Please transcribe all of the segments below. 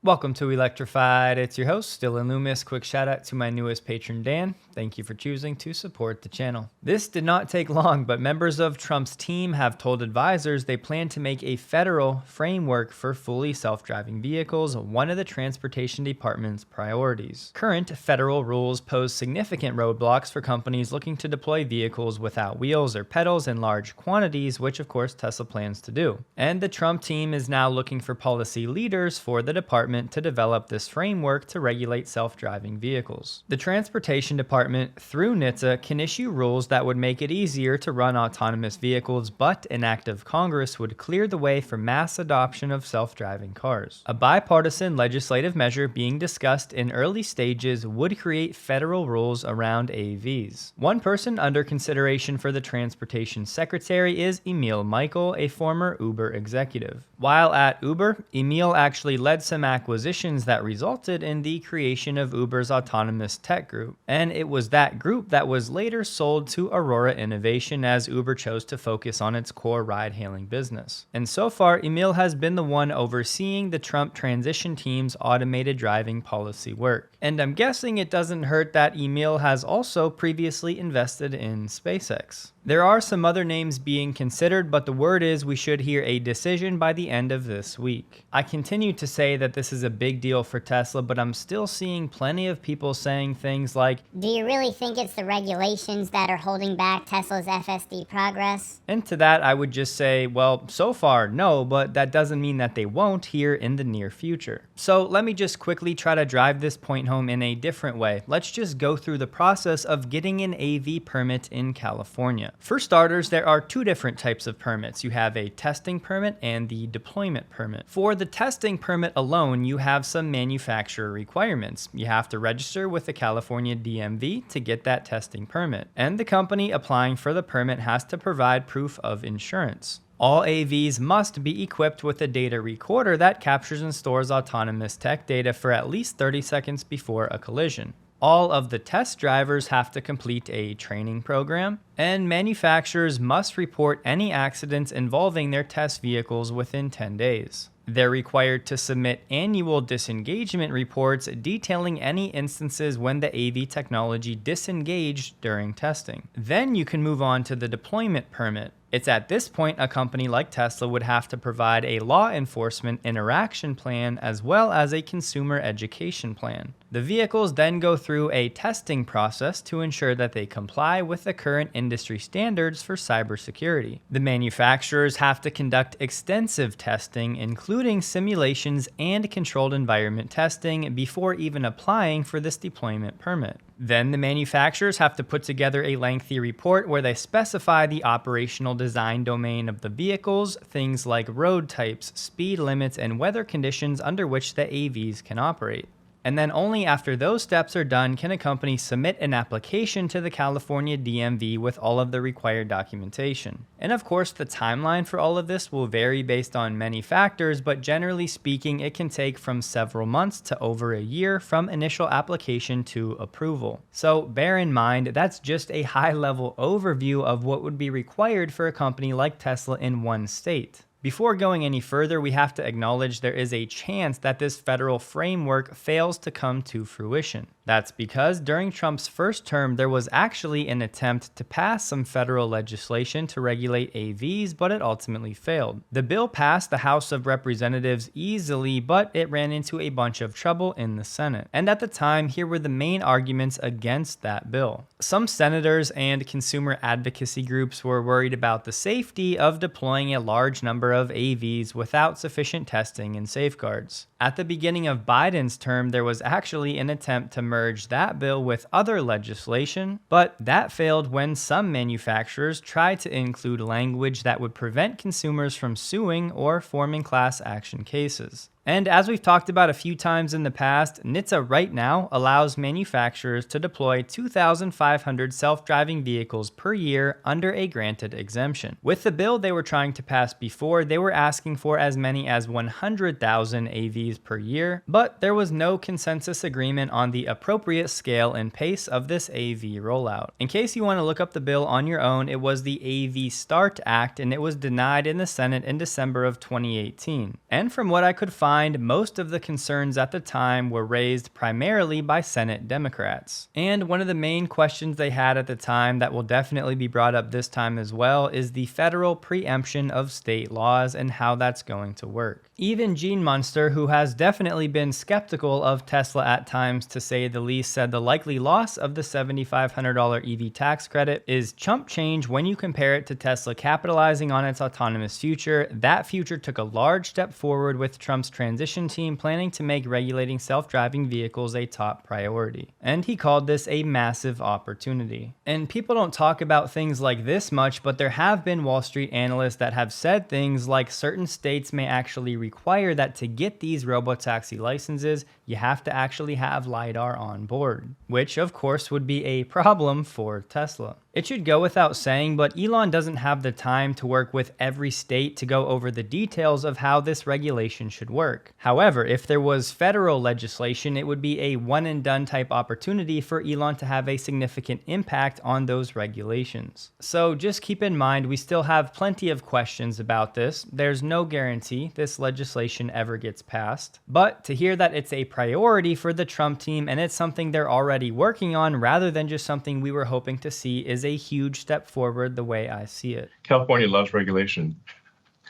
Welcome to Electrified. It's your host, Dylan Loomis. Quick shout out to my newest patron, Dan. Thank you for choosing to support the channel. This did not take long, but members of Trump's team have told advisors they plan to make a federal framework for fully self-driving vehicles one of the Transportation Department's priorities. Current federal rules pose significant roadblocks for companies looking to deploy vehicles without wheels or pedals in large quantities, which of course Tesla plans to do. And the Trump team is now looking for policy leaders for the department to develop this framework to regulate self-driving vehicles. The Transportation Department, through NHTSA, can issue rules that would make it easier to run autonomous vehicles, but an act of Congress would clear the way for mass adoption of self-driving cars. A bipartisan legislative measure being discussed in early stages would create federal rules around AVs. One person under consideration for the Transportation Secretary is Emil Michael, a former Uber executive. While at Uber, Emil actually led some acquisitions that resulted in the creation of Uber's autonomous tech group, and it was that group that was later sold to Aurora Innovation as Uber chose to focus on its core ride-hailing business. And so far, Emil has been the one overseeing the Trump transition team's automated driving policy work. And I'm guessing it doesn't hurt that Emil has also previously invested in SpaceX. There are some other names being considered, but the word is we should hear a decision by the end of this week. I continue to say that this is a big deal for Tesla, but I'm still seeing plenty of people saying things like, "Do you really think it's the regulations that are holding back Tesla's FSD progress?" And to that I would just say, well, so far no, but that doesn't mean that they won't here in the near future. So let me just quickly try to drive this point home in a different way. Let's just go through the process of getting an AV permit in California. For starters, there are two different types of permits. You have a testing permit and the deployment permit. For the testing permit alone, you have some manufacturer requirements. You have to register with the California DMV to get that testing permit, and the company applying for the permit has to provide proof of insurance. All AVs must be equipped with a data recorder that captures and stores autonomous tech data for at least 30 seconds before a collision. All of the test drivers have to complete a training program, and manufacturers must report any accidents involving their test vehicles within 10 days. They're required to submit annual disengagement reports detailing any instances when the AV technology disengaged during testing. Then you can move on to the deployment permit. It's at this point a company like Tesla would have to provide a law enforcement interaction plan as well as a consumer education plan. The vehicles then go through a testing process to ensure that they comply with the current industry standards for cybersecurity. The manufacturers have to conduct extensive testing, including simulations and controlled environment testing, before even applying for this deployment permit. Then the manufacturers have to put together a lengthy report where they specify the operational design domain of the vehicles, things like road types, speed limits, and weather conditions under which the AVs can operate. And then only after those steps are done can a company submit an application to the California DMV with all of the required documentation. And of course, the timeline for all of this will vary based on many factors, but generally speaking, it can take from several months to over a year from initial application to approval. So bear in mind, that's just a high-level overview of what would be required for a company like Tesla in one state. Before going any further, we have to acknowledge there is a chance that this federal framework fails to come to fruition. That's because during Trump's first term, there was actually an attempt to pass some federal legislation to regulate AVs, but it ultimately failed. The bill passed the House of Representatives easily, but it ran into a bunch of trouble in the Senate. And at the time, here were the main arguments against that bill. Some senators and consumer advocacy groups were worried about the safety of deploying a large number of AVs without sufficient testing and safeguards. At the beginning of Biden's term, there was actually an attempt to merge that bill with other legislation, but that failed when some manufacturers tried to include language that would prevent consumers from suing or forming class action cases. And as we've talked about a few times in the past, NHTSA right now allows manufacturers to deploy 2,500 self-driving vehicles per year under a granted exemption. With the bill they were trying to pass before, they were asking for as many as 100,000 AVs per year, but there was no consensus agreement on the appropriate scale and pace of this AV rollout. In case you want to look up the bill on your own, it was the AV START Act, and it was denied in the Senate in December of 2018. And from what I could find, mind, most of the concerns at the time were raised primarily by Senate Democrats. And one of the main questions they had at the time that will definitely be brought up this time as well is the federal preemption of state laws and how that's going to work. Even Gene Munster, who has definitely been skeptical of Tesla at times to say the least, said the likely loss of the $7,500 EV tax credit is chump change when you compare it to Tesla capitalizing on its autonomous future. That future took a large step forward with Trump's transition team planning to make regulating self-driving vehicles a top priority. And he called this a massive opportunity. And people don't talk about things like this much, but there have been Wall Street analysts that have said things like certain states may actually require that to get these robotaxi licenses, you have to actually have LiDAR on board, which of course would be a problem for Tesla. It should go without saying, but Elon doesn't have the time to work with every state to go over the details of how this regulation should work. However, if there was federal legislation, it would be a one and done type opportunity for Elon to have a significant impact on those regulations. So just keep in mind, we still have plenty of questions about this. There's no guarantee this legislation ever gets passed, but to hear that it's a priority for the Trump team and it's something they're already working on rather than just something we were hoping to see is a huge step forward the way I see it. California loves regulation.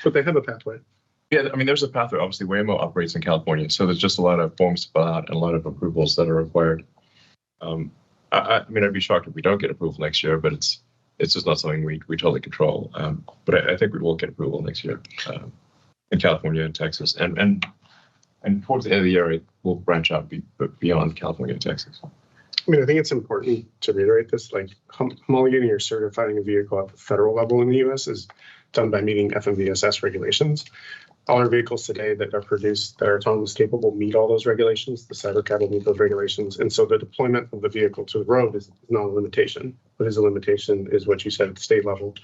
But they have a pathway. Yeah, I mean, there's a pathway. Obviously, Waymo operates in California, so there's just a lot of forms to fill out and a lot of approvals that are required. I mean, I'd be shocked if we don't get approval next year, but it's just not something we totally control. But I think we will get approval next year in California and Texas, and towards the end of the year, it will branch out beyond California and Texas. I mean, I think it's important to reiterate this, like homologating or certifying a vehicle at the federal level in the US is done by meeting FMVSS regulations. All our vehicles today that are produced that are autonomous capable meet all those regulations. The Cybercab will meet those regulations. And so the deployment of the vehicle to the road is not a limitation. What is a limitation is what you said at the state level,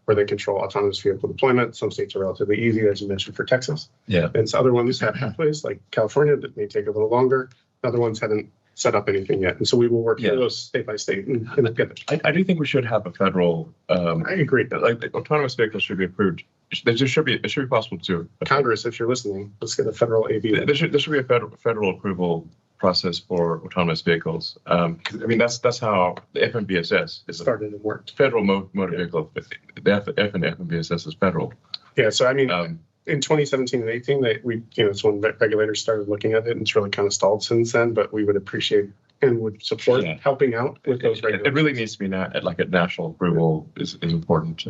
where they control autonomous vehicle deployment. Some states are relatively easy, as you mentioned, for Texas. Yeah. And so other ones have pathways, like California, that may take a little longer. Other ones haven't set up anything yet. And so we will work through those state by state and get it. I do think we should have a federal. I agree. Like the autonomous vehicles should be approved. It should be possible to. Congress, if you're listening, let's get a federal AV. There should be a federal approval process for autonomous vehicles. 'Cause, I mean, that's how the FMVSS is Started and worked. federal motor vehicle. The FMVSS is federal. Yeah, so I mean, in 2017 and 18, it's when regulators started looking at it, and it's really kind of stalled since then. But we would appreciate and would support helping out with those regulations. It really needs to be like a national approval is important.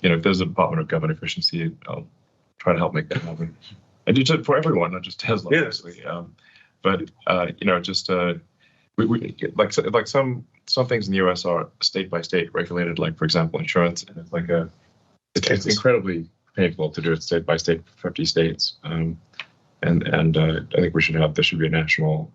If there's a Department of Government Efficiency, I'll try to help make that happen. And just for everyone, not just Tesla, obviously. We like some things in the U.S. are state by state regulated. Like for example, insurance, and it's incredibly painful to do it state by state for 50 states. I think there should be a national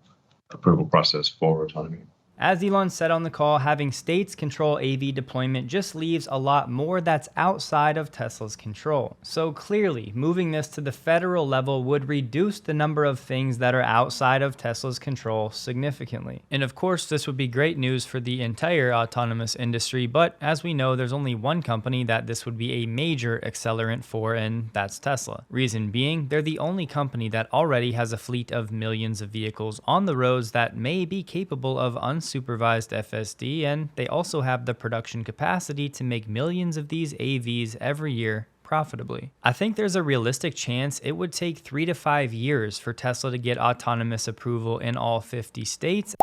approval process for autonomy. As Elon said on the call, having states control AV deployment just leaves a lot more that's outside of Tesla's control. So clearly, moving this to the federal level would reduce the number of things that are outside of Tesla's control significantly. And of course, this would be great news for the entire autonomous industry, but as we know, there's only one company that this would be a major accelerant for, and that's Tesla. Reason being, they're the only company that already has a fleet of millions of vehicles on the roads that may be capable of unsupervised FSD, and they also have the production capacity to make millions of these AVs every year profitably. I think there's a realistic chance it would take 3 to 5 years for Tesla to get autonomous approval in all 50 states,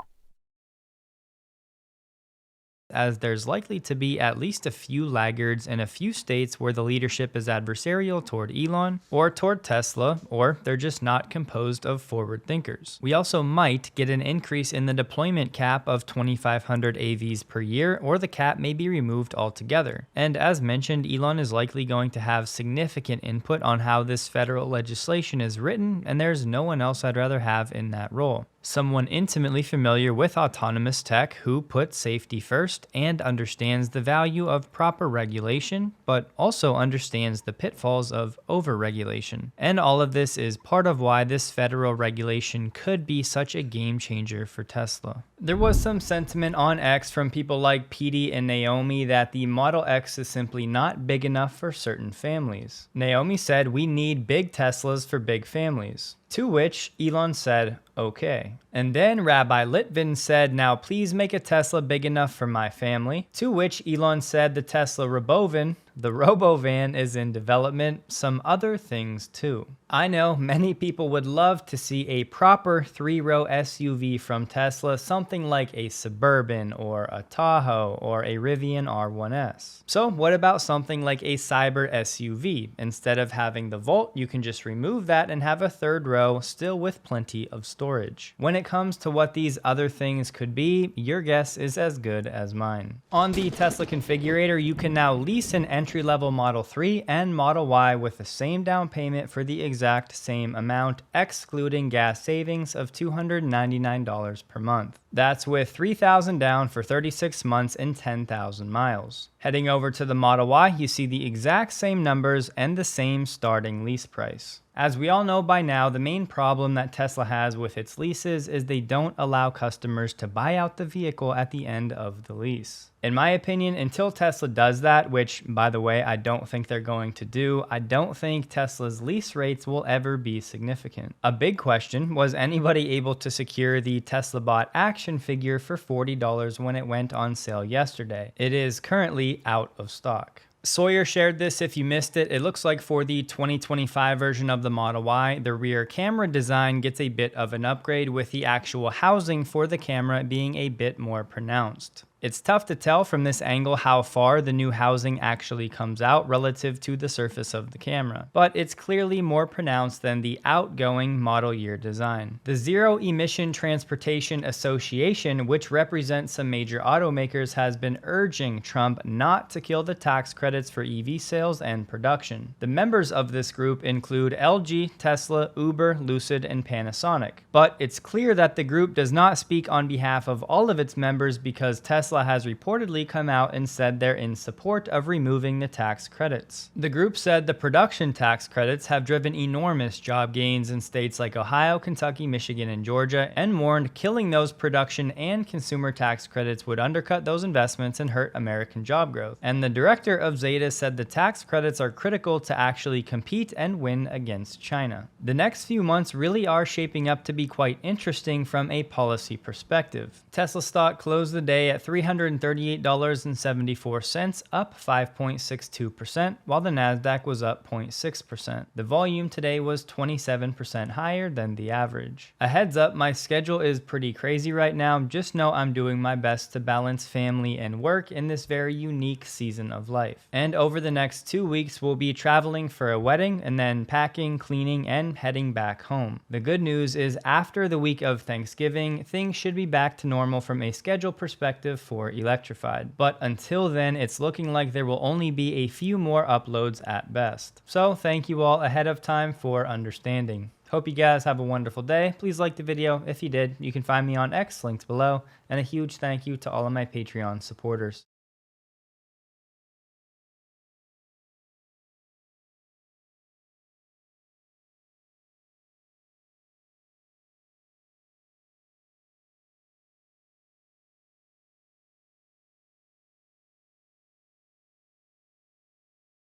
as there's likely to be at least a few laggards in a few states where the leadership is adversarial toward Elon or toward Tesla, or they're just not composed of forward thinkers. We also might get an increase in the deployment cap of 2,500 AVs per year, or the cap may be removed altogether. And as mentioned, Elon is likely going to have significant input on how this federal legislation is written, and there's no one else I'd rather have in that role. someone intimately familiar with autonomous tech who puts safety first and understands the value of proper regulation, but also understands the pitfalls of overregulation. And all of this is part of why this federal regulation could be such a game changer for Tesla. There was some sentiment on X from people like Petey and Naomi that the Model X is simply not big enough for certain families. Naomi said, "We need big Teslas for big families." To which Elon said, "Okay." And then Rabbi Litvin said, "Now please make a Tesla big enough for my family." To which Elon said the Tesla Robovan, the Robovan, is in development, some other things too. I know many people would love to see a proper 3-row SUV from Tesla, something like a Suburban or a Tahoe or a Rivian R1S. So what about something like a Cyber SUV? Instead of having the Volt, you can just remove that and have a 3rd row, still with plenty of storage. When it comes to what these other things could be, your guess is as good as mine. On the Tesla configurator, you can now lease an entry-level Model 3 and Model Y with the same down payment for the exact same amount, excluding gas savings of $299 per month. That's with $3,000 down for 36 months and 10,000 miles. Heading over to the Model Y, you see the exact same numbers and the same starting lease price. As we all know by now, the main problem that Tesla has with its leases is they don't allow customers to buy out the vehicle at the end of the lease. In my opinion, until Tesla does that, which, by the way, I don't think they're going to do, I don't think Tesla's lease rates will ever be significant. A big question, was anybody able to secure the Tesla Bot action figure for $40 when it went on sale yesterday? It is currently out of stock. Sawyer shared this if you missed it. It looks like for the 2025 version of the Model Y, the rear camera design gets a bit of an upgrade, with the actual housing for the camera being a bit more pronounced. It's tough to tell from this angle how far the new housing actually comes out relative to the surface of the camera, but it's clearly more pronounced than the outgoing model year design. The Zero Emission Transportation Association, which represents some major automakers, has been urging Trump not to kill the tax credits for EV sales and production. The members of this group include LG, Tesla, Uber, Lucid, and Panasonic. But it's clear that the group does not speak on behalf of all of its members, because Tesla has reportedly come out and said they're in support of removing the tax credits. The group said the production tax credits have driven enormous job gains in states like Ohio, Kentucky, Michigan, and Georgia, and warned killing those production and consumer tax credits would undercut those investments and hurt American job growth. And the director of Zeta said the tax credits are critical to actually compete and win against China. The next few months really are shaping up to be quite interesting from a policy perspective. Tesla stock closed the day at $338.74, up 5.62%, while the Nasdaq was up 0.6%. The volume today was 27% higher than the average. A heads up, my schedule is pretty crazy right now. Just know I'm doing my best to balance family and work in this very unique season of life. And over the next 2 weeks, we'll be traveling for a wedding and then packing, cleaning, and heading back home. The good news is after the week of Thanksgiving, things should be back to normal from a schedule perspective for Electrified. But until then, it's looking like there will only be a few more uploads at best. So thank you all ahead of time for understanding. Hope you guys have a wonderful day. Please like the video. If you did, you can find me on X, linked below. And a huge thank you to all of my Patreon supporters.